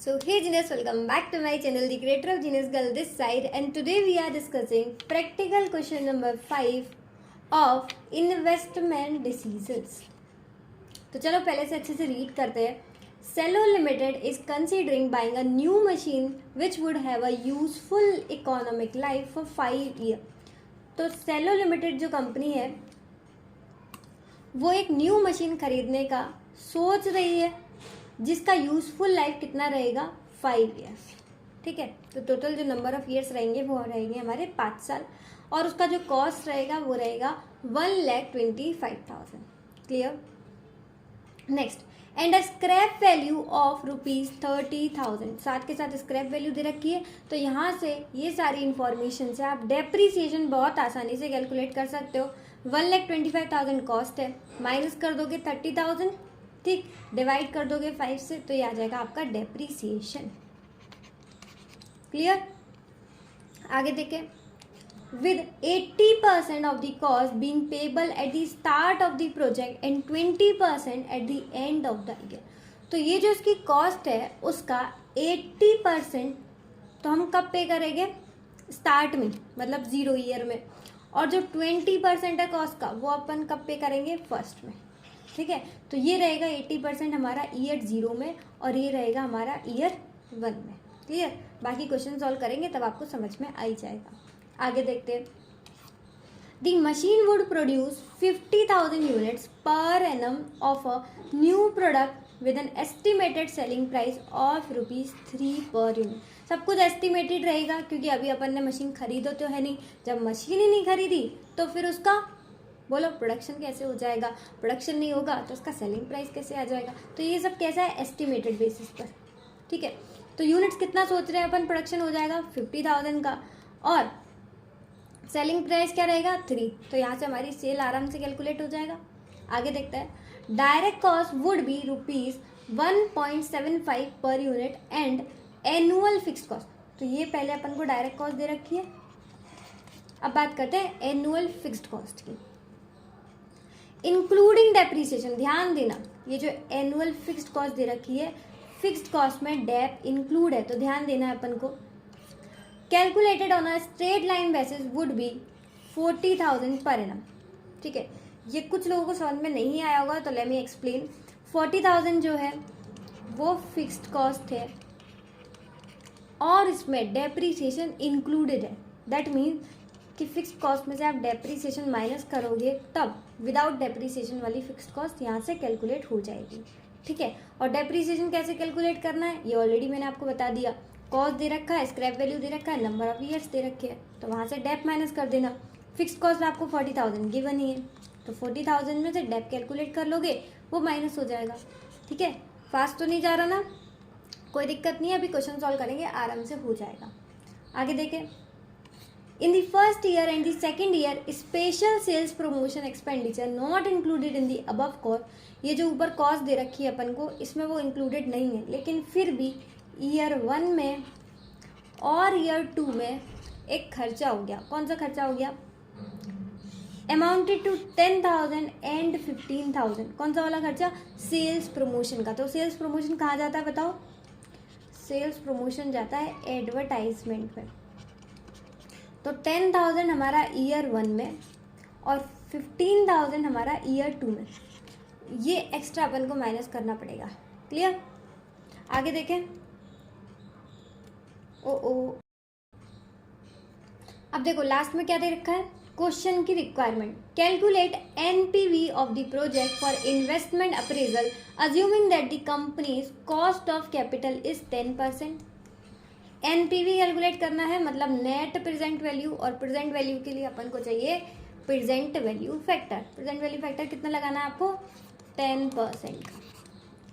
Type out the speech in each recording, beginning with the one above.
So hey Genius, welcome back to my channel, the creator of Genius Girl this side, and today we are discussing practical question number 5 of investment decisions. तो चलो पहले से अच्छे से read करते हैं. Cello Limited is considering buying a new machine which would have a useful economic life for 5 years. तो Cello Limited जो कंपनी है वो एक न्यू मशीन खरीदने का सोच रही है जिसका यूजफुल लाइफ कितना रहेगा 5 ईयर्स. ठीक है, तो टोटल जो नंबर ऑफ ईयर्स रहेंगे वो रहेंगे हमारे 5 साल और उसका जो कॉस्ट रहेगा वो रहेगा 1,25,000. Clear. Next, and a scrap value of ₹30,000. साथ के साथ स्क्रैप वैल्यू दे रखी है. तो यहाँ से ये सारी इंफॉर्मेशन से आप डेप्रीसिएशन बहुत आसानी से कैलकुलेट कर सकते हो. 1,25,000 कॉस्ट है, माइनस कर दोगे 30,000, ठीक, डिवाइड कर दोगे 5 से, तो ये आ जाएगा आपका डेप्रीसिएशन. क्लियर. आगे देखें. With 80% of the cost being payable at the start of the project and 20% at the end of the year. तो ये जो इसकी कॉस्ट है उसका 80% तो हम कब पे करेंगे? स्टार्ट में, मतलब 0 ईयर में. और जो 20% है कॉस्ट का वो अपन कब पे करेंगे? फर्स्ट में. ठीक है, तो ये रहेगा 80% हमारा ईयर 0 में और ये रहेगा हमारा ईयर 1 में. क्लियर. बाकी क्वेश्चन सॉल्व करेंगे तब आपको समझ में आ ही जाएगा. आगे देखते हैं. The machine would produce 50,000 units per annum of a new product with an estimated selling price of ₹3 per unit. सब कुछ एस्टिमेटेड रहेगा क्योंकि अभी अपन ने मशीन खरीदो तो है नहीं. जब मशीन ही नहीं खरीदी तो फिर उसका बोलो प्रोडक्शन कैसे हो जाएगा? प्रोडक्शन नहीं होगा तो उसका सेलिंग प्राइस कैसे आ जाएगा? तो ये सब कैसा है? एस्टिमेटेड बेसिस पर. ठीक है, तो यूनिट्स कितना सोच रहे हैं अपन प्रोडक्शन हो जाएगा? 50,000 का और सेलिंग प्राइस क्या रहेगा? 3. तो यहाँ से हमारी सेल आराम से कैलकुलेट हो जाएगा. आगे देखते हैं. Direct cost would be ₹1.75 per unit and annual fixed cost. तो ये पहले अपन को डायरेक्ट कॉस्ट दे रखी है. अब बात करते हैं एनुअल फिक्स्ड कॉस्ट की. इंक्लूडिंग डेप्रीसिएशन, ध्यान देना ये जो एनुअल फिक्स्ड कॉस्ट दे रखी है, फिक्स्ड कॉस्ट में डेप इंक्लूड है तो ध्यान देना है अपन को. Calculated on a straight line basis would be 40,000 per annum. ठीक है, ये कुछ लोगों को समझ में नहीं आया होगा तो लेट मी एक्सप्लेन. 40,000 जो है वो फिक्स्ड कॉस्ट है और इसमें डेप्रीसिएशन इंक्लूडेड है. दैट मीन्स कि फिक्स्ड कॉस्ट में से आप डेप्रीसिएशन माइनस करोगे तब विदाउट डेप्रीसिएशन वाली फिक्स्ड कॉस्ट यहाँ से कैलकुलेट हो जाएगी. ठीक है, और डेप्रीसिएशन कैसे कैलकुलेट करना है ये ऑलरेडी मैंने आपको बता दिया. कॉस्ट दे रखा है, स्क्रैप वैल्यू दे रखा है, नंबर ऑफ ईयर्स दे रखे हैं, तो वहाँ से डेप माइनस कर देना. फिक्स्ड कॉस्ट आपको 40,000 गिवन ही है तो 40,000 में से डेप कैलकुलेट कर लोगे, वो माइनस हो जाएगा. ठीक है, फास्ट तो नहीं जा रहा ना? कोई दिक्कत नहीं है, अभी क्वेश्चन सॉल्व करेंगे, आराम से हो जाएगा. आगे देखें. In the first year and the second year, special sales promotion expenditure not included in the above cost. ये जो ऊपर कॉस्ट दे रखी है अपन को इसमें वो इंक्लूडेड नहीं है, लेकिन फिर भी ईयर 1 में और ईयर 2 में एक खर्चा हो गया. कौन सा खर्चा हो गया? Amounted to 10,000 and 15,000. कौन सा वाला खर्चा? सेल्स प्रमोशन का. तो सेल्स प्रमोशन कहाँ जाता है बताओ? सेल्स प्रमोशन जाता है एडवर्टाइजमेंट में. तो 10,000 हमारा ईयर 1 में और 15,000 हमारा ईयर 2 में. ये एक्स्ट्रा अपन को माइनस करना पड़ेगा. क्लियर. आगे देखें. अब देखो लास्ट में क्या दे रखा है? क्वेश्चन की requirement. Calculate NPV of the project for investment appraisal assuming that the companies cost of capital is 10%. NPV calculate करना है, मतलब नेट प्रेजेंट वैल्यू, और प्रेजेंट वैल्यू के लिए अपन को चाहिए present value factor. Present value factor कितना लगाना है आपको? 10% का.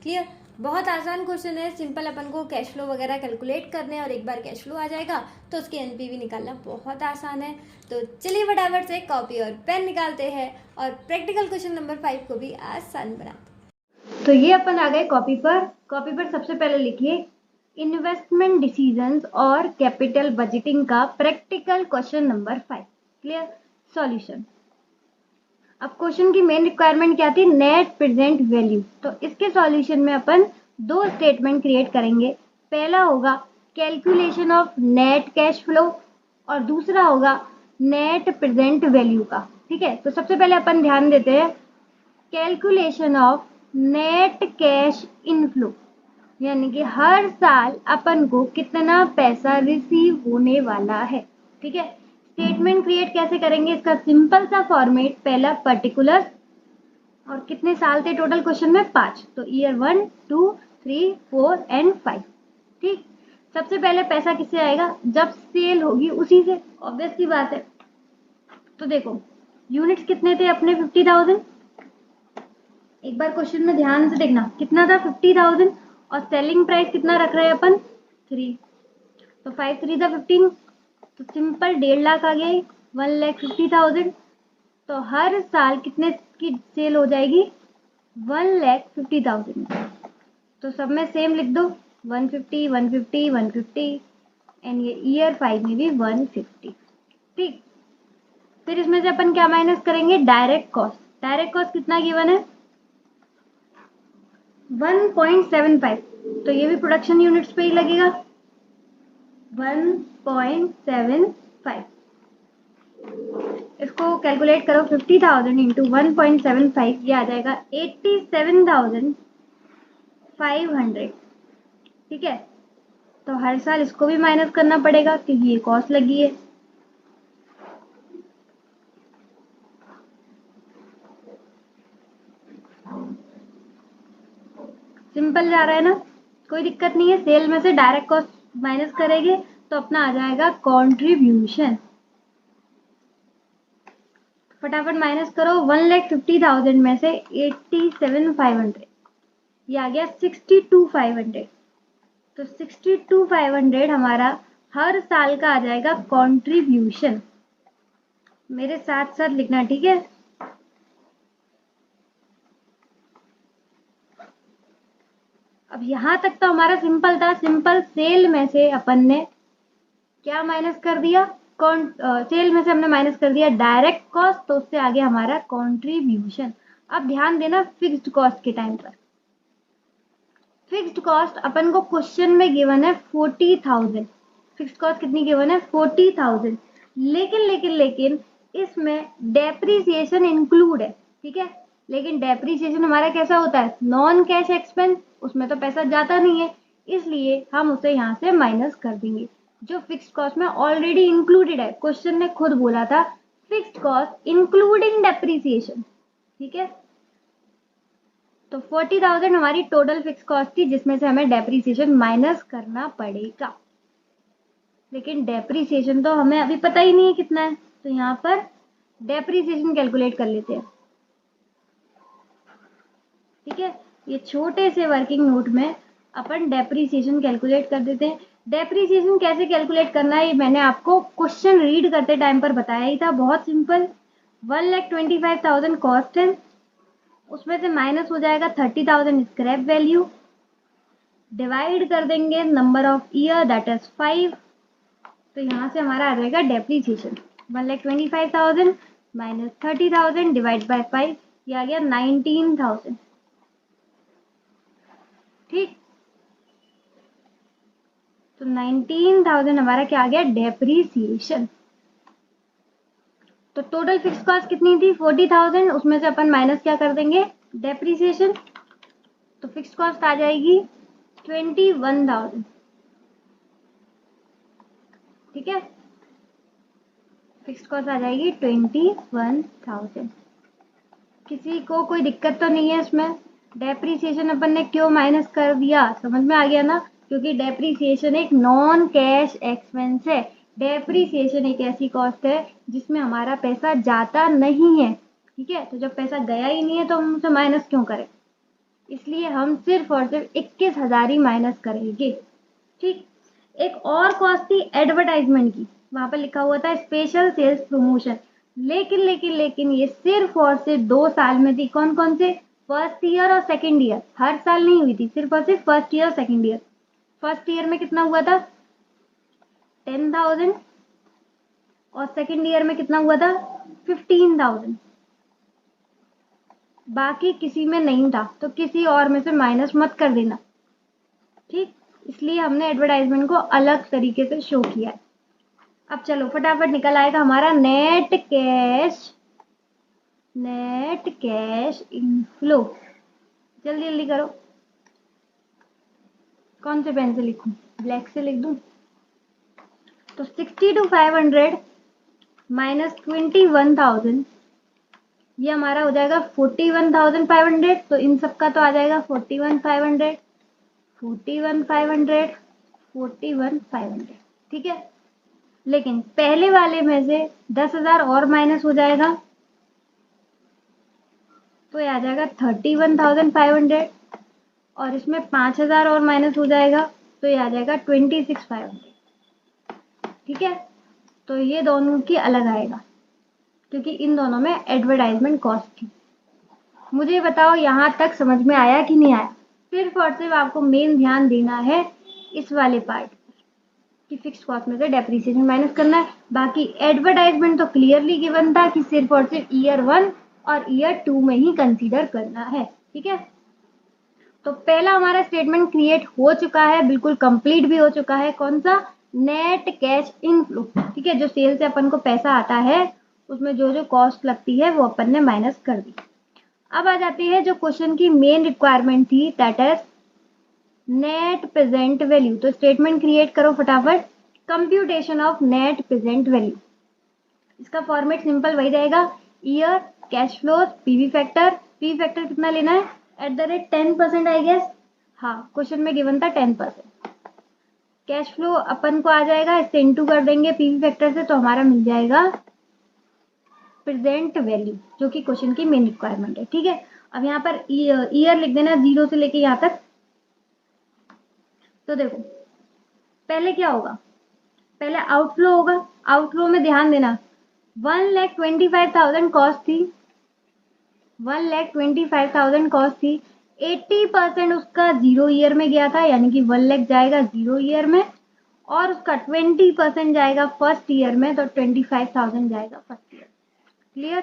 क्लियर. बहुत आसान क्वेश्चन है, सिंपल. अपन को कैश फ्लो वगैरह कैलकुलेट करने और एक बार कैश फ्लो आ जाएगा तो उसकी एनपीवी निकालना बहुत आसान है. तो चलिए फटाफट से कॉपी और पेन निकालते हैं और प्रैक्टिकल क्वेश्चन नंबर 5 को भी आसान बनाते. तो ये अपन आ गए कॉपी पर. कॉपी पर सबसे पहले लिखिए इन्वेस्टमेंट डिसीजंस और कैपिटल बजटिंग का practical question number 5. Clear. Solution. अब क्वेश्चन की मेन रिक्वायरमेंट क्या थी? Net present value. तो इसके सॉल्यूशन में अपन 2 स्टेटमेंट क्रिएट करेंगे. पहला होगा calculation of net cash flow और दूसरा होगा नेट प्रेजेंट वैल्यू का। ठीक है, तो सबसे पहले अपन ध्यान देते हैं calculation of net cash inflow, यानी कि हर साल अपन को कितना पैसा रिसीव होने वाला है। ठीक है, स्टेटमेंट क्रिएट कैसे करेंगे, इसका सिंपल सा फॉर्मेट, पहला पर्टिकुलर और कितने साल थे टोटल क्वेश्चन में 5, तो ईयर 1 2 3 4 एंड 5। ठीक, सबसे पहले पैसा किससे आएगा, जब सेल होगी उसी से, ऑब्वियस सी बात है। तो देखो यूनिट्स कितने थे अपने 50,000, एक बार क्वेश्चन में ध्यान से देखना कितना था 50,000 और सेलिंग प्राइस कितना रख रहे हैं अपन 3, तो 5 3 था 15, तो सिंपल 1.5 लाख आ गया 1,50,000। तो हर साल कितने की सेल हो जाएगी 1,50,000। तो सब में सेम लिख दो 150 150 150 एंड ये ईयर 5 में भी 150। ठीक, फिर इसमें से अपन क्या माइनस करेंगे, डायरेक्ट कॉस्ट। डायरेक्ट कॉस्ट कितना गिवन है 1.75, तो ये भी प्रोडक्शन यूनिट्स पे ही लगेगा 1.75। इसको कैलकुलेट करो 50,000 इंटू 1.75, ये आ जाएगा 87,500। ठीक है, तो हर साल इसको भी माइनस करना पड़ेगा क्योंकि ये कॉस्ट लगी है। सिंपल जा रहा है ना, कोई दिक्कत नहीं है। सेल में से डायरेक्ट कॉस्ट माइनस करेंगे तो अपना आ जाएगा कंट्रीब्यूशन। फटाफट माइनस करो 1,50,000 में से 87,500, ये आ गया 62,500। तो 62,500 हमारा हर साल का आ जाएगा कंट्रीब्यूशन। मेरे साथ साथ लिखना, ठीक है। अब यहां तक तो हमारा सिंपल था। सिंपल सेल में से अपन ने क्या माइनस कर दिया, सेल में से हमने माइनस कर दिया डायरेक्ट कॉस्ट, तो उससे आगे हमारा कंट्रीब्यूशन। अब ध्यान देना फिक्स्ड कॉस्ट के टाइम पर। फिक्स्ड कॉस्ट अपन को क्वेश्चन में गिवन है 40,000। फिक्स्ड कॉस्ट कितनी गिवन है 40,000, लेकिन इसमें डेप्रीसिएशन इंक्लूड है। ठीक है, लेकिन डेप्रीसिएशन हमारा कैसा होता है, नॉन कैश एक्सपेंस, उसमें तो पैसा जाता नहीं है, इसलिए हम उसे यहाँ से माइनस कर देंगे। जो फिक्स्ड कॉस्ट में ऑलरेडी इंक्लूडेड है, क्वेश्चन ने खुद बोला था फिक्स्ड कॉस्ट इंक्लूडिंग डेप्रीसिएशन। ठीक है, तो 40,000 हमारी टोटल फिक्स कॉस्ट थी, जिसमें से हमें डेप्रीसिएशन माइनस करना पड़ेगा। लेकिन डेप्रीसिएशन तो हमें अभी पता ही नहीं है कितना है, तो यहाँ पर डेप्रीसिएशन कैलकुलेट कर लेते हैं। ठीक है, ये छोटे से वर्किंग नोट में अपन डेप्रीसिएशन कैलकुलेट कर देते हैं। डेप्रीसिएशन कैसे कैलकुलेट करना है ये मैंने आपको क्वेश्चन रीड करते टाइम पर बताया ही था, बहुत सिंपल। 1,25,000 कॉस्ट है, उसमें से माइनस हो जाएगा 30,000 स्क्रैप वैल्यू, डिवाइड कर देंगे number of year that is 5, तो यहाँ से हमारा आ जाएगा डेप्रीसिएशन 1,25,000 माइनस 30,000 डिवाइड बाय 5, ये आ गया 19,000। ठीक, तो 19,000 हमारा क्या आ गया डेप्रीसिएशन। तो टोटल फिक्स कॉस्ट कितनी थी 40,000, उसमें से अपन माइनस क्या कर देंगे डेप्रीसिएशन, तो फिक्स कॉस्ट आ जाएगी 21,000। ठीक है, फिक्स कॉस्ट आ जाएगी 21,000। किसी को कोई दिक्कत तो नहीं है इसमें, डेप्रीसिएशन अपन ने क्यों माइनस कर दिया समझ में आ गया ना, क्योंकि डेप्रीसिएशन एक नॉन कैश एक्सपेंस है। डेप्रीसिएशन एक ऐसी कॉस्ट है जिसमें हमारा पैसा जाता नहीं है। ठीक है, तो जब पैसा गया ही नहीं है तो हम उसे माइनस क्यों करें, इसलिए हम सिर्फ और सिर्फ 21,000 ही माइनस करेंगे। ठीक, एक और कॉस्ट थी एडवर्टाइजमेंट की, वहां पर लिखा हुआ था स्पेशल सेल्स प्रमोशन, लेकिन ये सिर्फ और सिर्फ 2 साल में थी। कौन कौन से, फर्स्ट ईयर और सेकेंड ईयर, हर साल नहीं हुई थी, सिर्फ और सिर्फ फर्स्ट ईयर और सेकेंड ईयर। फर्स्ट ईयर में कितना हुआ था 10,000 और सेकेंड ईयर में कितना हुआ था 15,000। बाकी किसी में नहीं था, तो किसी और में से माइनस मत कर देना। ठीक, इसलिए हमने एडवर्टाइजमेंट को अलग तरीके से शो किया है। अब चलो फटाफट निकल आएगा हमारा नेट कैश इनफ्लो। जल्दी जल्दी करो। कौन से पेन से लिखूं, ब्लैक से लिख दूं? तो 62,500 माइनस 21,000, ये हमारा हो जाएगा 41,500। तो इन सब का तो आ जाएगा 41,500, 41,500, 41,500। ठीक है, लेकिन पहले वाले में से 10,000 और माइनस हो जाएगा तो ये आ जाएगा 31,500, और इसमें 5,000 और माइनस हो जाएगा तो ये आ जाएगा 26,500। ठीक है, तो ये दोनों की अलग आएगा क्योंकि इन दोनों में एडवर्टाइजमेंट कॉस्ट थी। मुझे बताओ यहाँ तक समझ में आया कि नहीं आया? सिर्फ और सिर्फ आपको मेन ध्यान देना है इस वाले पार्ट कि फिक्स्ड कॉस्ट में से डेप्रिसिएशन माइनस करना है। बाकी एडवर्टाइजमेंट तो क्लियरली गिवन था कि सिर्फ और सिर्फ ईयर 1 और ईयर 2 में ही कंसीडर करना है। ठीक है, तो पहला हमारा स्टेटमेंट क्रिएट हो चुका है, बिल्कुल कंप्लीट भी हो चुका है। कौन सा? Net cash inflow. ठीक है, जो सेल से अपन को पैसा आता है उसमें जो जो कॉस्ट लगती है वो अपन ने माइनस कर दी। अब आ जाती है जो क्वेश्चन की मेन रिक्वायरमेंट थी, that is net present value. तो स्टेटमेंट क्रिएट करो फटाफट, computation of net present value. इसका फॉर्मेट सिंपल वही रहेगा, year, cash flow, PV factor. PV factor कितना लेना है? @10% आई गेस। हाँ, क्वेश्चन में गिवन था 10%। कैश फ्लो अपन को आ जाएगा, इससे इंटू कर देंगे पीवी फैक्टर से, तो हमारा मिल जाएगा प्रेजेंट वैल्यू, जो कि क्वेश्चन की मेन रिक्वायरमेंट है। ठीक है, अब यहाँ पर ईयर लिख देना 0 से लेके यहाँ तक। तो देखो पहले क्या होगा, पहले आउटफ्लो होगा। आउटफ्लो में ध्यान देना 1,25,000 कॉस्ट थी, 1,25,000 कॉस्ट थी। 80% उसका 0 ईयर में गया था, यानी कि 1 लाख जाएगा 0 ईयर में, और उसका 20% जाएगा फर्स्ट ईयर में, तो 25,000 जाएगा फर्स्ट ईयर। क्लियर?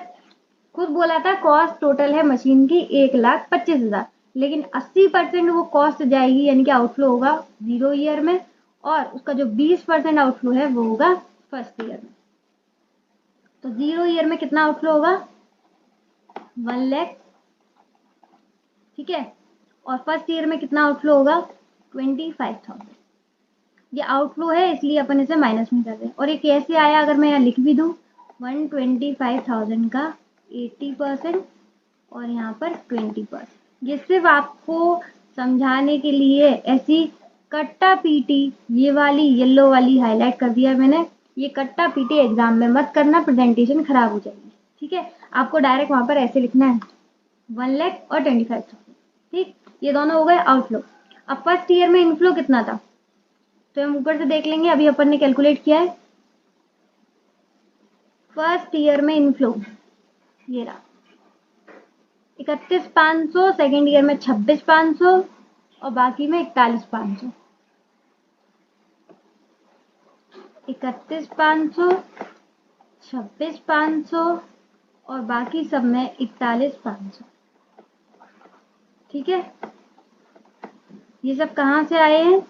खुद बोला था कॉस्ट टोटल है मशीन की 1,25,000, लेकिन 80% वो कॉस्ट जाएगी, यानी कि आउटफ्लो होगा 0 ईयर में, और उसका जो 20% आउटफ्लो है वो होगा फर्स्ट ईयर में। तो 0 ईयर में कितना आउटफ्लो होगा? 1 लाख। ठीक है, और फर्स्ट ईयर में कितना आउटफ्लो होगा? 25,000। ये आउटफ्लो है इसलिए अपन इसे माइनस में कर रहे हैं। और ये कैसे आया, अगर मैं यहाँ लिख भी दूँ, 125,000 का 80% और यहाँ पर 20%। ये सिर्फ आपको समझाने के लिए ऐसी कट्टा पीटी, ये वाली येलो वाली हाईलाइट कर दिया मैंने। ये कट्टा पीटी एग्जाम में मत करना, प्रेजेंटेशन खराब हो जाएगी। ठीक है, आपको डायरेक्ट वहां पर ऐसे लिखना है 1 लाख और 25,000। ठीक, ये दोनों हो गए आउटफ्लो। अब फर्स्ट ईयर में इनफ्लो कितना था तो हम ऊपर से देख लेंगे, अभी अपन ने कैलकुलेट किया है। फर्स्ट ईयर में इनफ्लो ये रहा 31,500, सेकेंड ईयर में 26,500 और बाकी में 41,500। 31,500, 26,500 और बाकी सब में 41,500। ठीक है, ये सब कहाँ से आए हैं?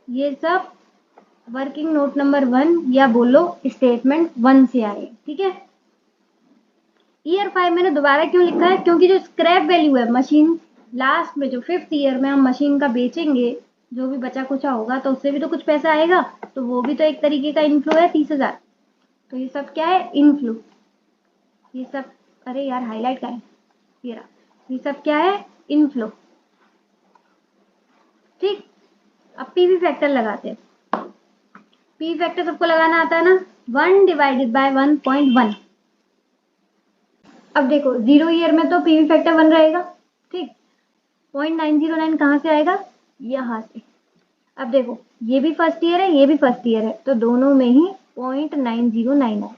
ये सब वर्किंग नोट नंबर 1 या बोलो स्टेटमेंट 1 से आए। ठीक है, ईयर 5 मैंने दोबारा क्यों लिखा है? क्योंकि जो स्क्रैप वैल्यू है मशीन लास्ट में, जो 5th ईयर में हम मशीन का बेचेंगे, जो भी बचा कुचा होगा तो उससे भी तो कुछ पैसा आएगा, तो वो भी तो एक तरीके का इनफ्लो है 30,000। तो ये सब क्या है? इनफ्लो। ये सब, अरे यार हाईलाइट का है, ये रहा, ये सब क्या है? इनफ्लो। ठीक, अब पीवी फैक्टर लगाते हैं। पीवी फैक्टर सबको लगाना आता है ना, 1 डिवाइडेड बाय 1.1। अब देखो 0 ईयर में तो पीवी फैक्टर 1 रहेगा। ठीक, 0.909 कहाँ से आएगा? यहाँ से। अब देखो ये भी फर्स्ट ईयर है, ये भी फर्स्ट ईयर है, तो दोनों में ही 0.909 आएगा।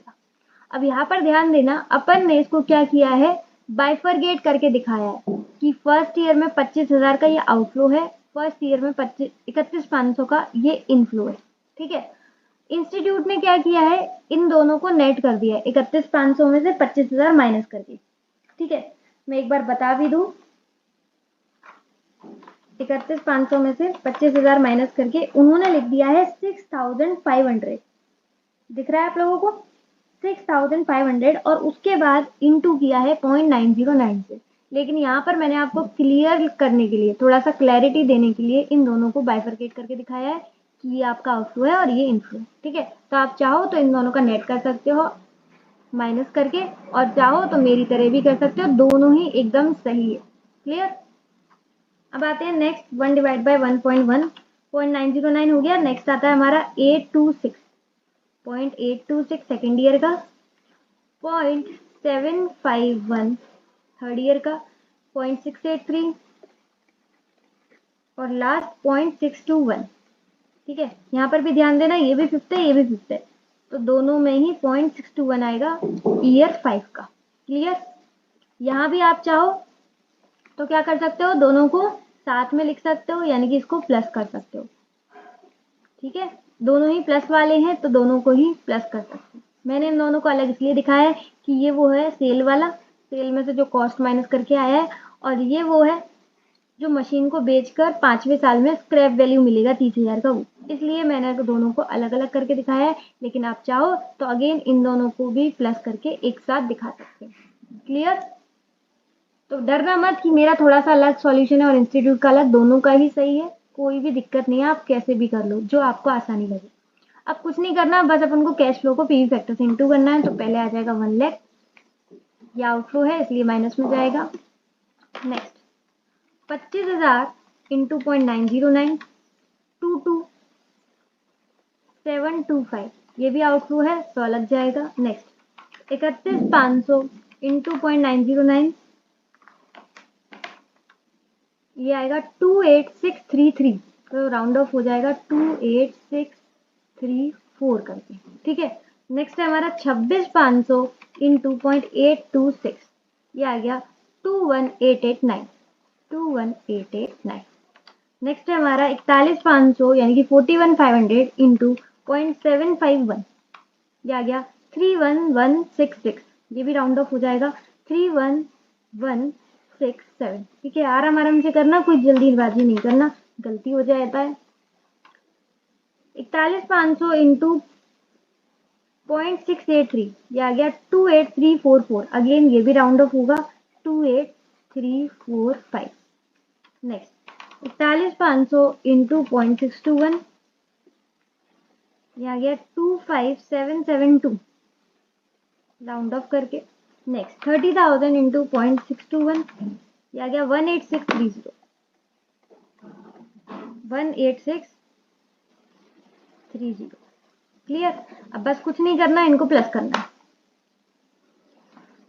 अब यहाँ पर ध्यान देना, अपन ने इसको क्या किया है? बाइफरगेट करके दिखाया है कि फर्स्ट ईयर में 25,000 का ये आउटफ्लो है, फर्स्ट ईयर में 31,500 का ये इनफ्लो है। ठीक है, इंस्टीट्यूट ने क्या किया है? इन दोनों को नेट कर दिया है, 31,500 में से 25,000 माइनस करके। ठीक है, मैं एक बार बता भी दूं, 31,500 में से 25,000 माइनस करके उन्होंने लिख दिया है 6,500। दिख रहा है आप लोगों को 6,500, और उसके बाद इंटू किया है 0.909 से। लेकिन यहाँ पर मैंने आपको क्लियर करने के लिए, थोड़ा सा क्लैरिटी देने के लिए इन दोनों को बाइफरकेट करके दिखाया है कि ये आपका आउटफ्लो है और ये इनफ्लो है। ठीक है, तो आप चाहो तो इन दोनों का नेट कर सकते हो माइनस करके, और चाहो तो मेरी तरह भी कर सकते हो, दोनों ही एकदम सही है। क्लियर। अब आते हैं नेक्स्ट, 1 डिवाइड बाई 1.1, 0.909 हो गया। नेक्स्ट आता है हमारा 0.826 सेकेंड ईयर का, 0.751 थर्ड ईयर का, 0.683 और लास्ट 0.621। ठीक है, यहाँ पर भी ध्यान देना, ये भी फिफ्थ है, ये भी फिफ्थ है, तो दोनों में ही 0.621 आएगा ईयर 5 का। क्लियर। यहाँ भी आप चाहो तो क्या कर सकते हो, दोनों को साथ में लिख सकते हो, यानी कि इसको प्लस कर सकते हो। ठीक है, दोनों ही प्लस वाले हैं तो दोनों को ही प्लस कर सकते हो। मैंने इन दोनों को अलग इसलिए दिखाया है कि ये वो है सेल वाला, सेल में से जो कॉस्ट माइनस करके आया है, और ये वो है जो मशीन को बेचकर 5वें साल में स्क्रैप वैल्यू मिलेगा 30,000 का, वो इसलिए मैंने दोनों को अलग अलग करके दिखाया है। लेकिन आप चाहो तो अगेन इन दोनों को भी प्लस करके एक साथ दिखा सकते हैं। क्लियर। तो डरना मत कि मेरा थोड़ा सा अलग सॉल्यूशन है और इंस्टीट्यूट का अलग, दोनों का ही सही है, कोई भी दिक्कत नहीं है, आप कैसे भी कर लो जो आपको आसानी लगे। अब कुछ नहीं करना, बस अपन को कैश फ्लो को पीवी फैक्टर से इंटू करना है। तो पहले आ जाएगा 1 लाख, ये आउटफ्लो है इसलिए माइनस में जाएगा। नेक्स्ट 25,000 इंटू 0.909, 22,725, ये भी आउटफ्लो है तो अलग जाएगा। नेक्स्ट 31,500 इंटू 0.909, ये आएगा 28,633, तो राउंड ऑफ हो जाएगा 28,634 करके। ठीक है, नेक्स्ट है हमारा 26,500 इंटू 0.826, ये आ गया 21,889, 21,889। नेक्स्ट है हमारा 41,500 यानी कि 41,500 इंटू 0.751, ये आ गया 31,166, ये भी राउंड ऑफ हो जाएगा 31,167। ठीक है, आराम आराम से करना, कोई जल्दीबाजी नहीं करना, गलती हो जाता है। 41,500 इंटू 0.683, ये आ गया 28,344, अगेन ये भी राउंड ऑफ होगा 28,345। नेक्स्ट 41,500 इंटू 0.621, ये आ गया 25,772, राउंड ऑफ करके। नेक्स्ट 30,000 इंटू 0.621, ये आ गया 18,630, 18,630। क्लियर। अब बस कुछ नहीं करना, इनको प्लस करना है,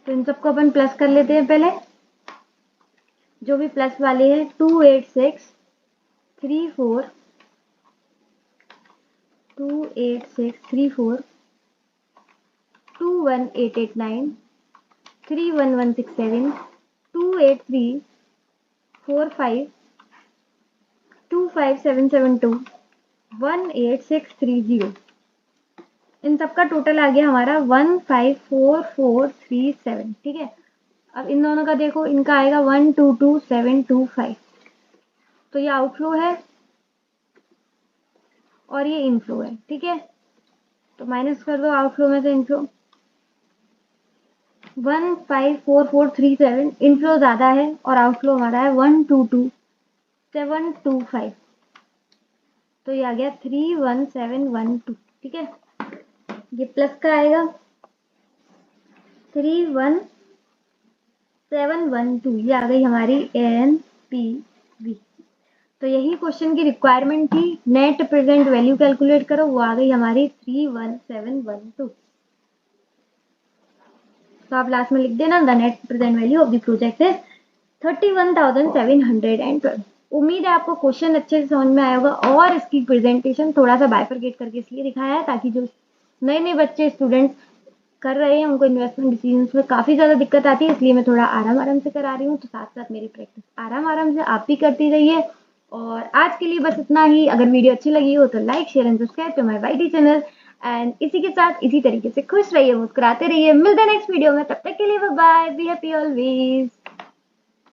तो इन सबको अपन प्लस कर लेते हैं। पहले जो भी प्लस वाले हैं 28634, 28634, 21,889, 31,167, 28345, 25,772, 18,630, इन सबका टोटल आ गया हमारा 15,4437। ठीक है, अब इन दोनों का देखो, इनका आएगा 122,725, तो ये आउटफ्लो है और ये इनफ्लो है। ठीक है, तो माइनस कर दो आउटफ्लो में से इनफ्लो। 15,4437, इनफ्लो ज़्यादा है और आउटफ्लो हमारा है 122,725, तो ये आ गया 31712। ठीक है, ये प्लस का आएगा 31712, ये आ गई हमारी NPV। तो यही क्वेश्चन की रिक्वायरमेंट थी, नेट प्रेजेंट वैल्यू कैलकुलेट करो, वो आ गई हमारी 31712। तो आप लास्ट में लिख देना the net present value of the project है 31,712। उम्मीद है आपको क्वेश्चन अच्छे से समझ में आया होगा, और इसकी प्रेजेंटेशन थोड़ा सा बाइफरकेट करके इसलिए दिखाया है ताकि जो नए नए बच्चे स्टूडेंट्स कर रहे हैं उनको इन्वेस्टमेंट डिसीजंस में काफ़ी ज़्यादा दिक्कत आती है, इसलिए मैं थोड़ा आराम आराम से करा रही हूँ। तो साथ साथ मेरी प्रैक्टिस आराम आराम से आप भी करती रहिए। और आज के लिए बस इतना ही। अगर वीडियो अच्छी लगी हो तो like share and subscribe to my YT channel. And इसी के साथ इसी तरीके से खुश रहिए, मुस्कुराते रहिए। मिलते हैं नेक्स्ट वीडियो में, तब तक के लिए bye bye, be happy always.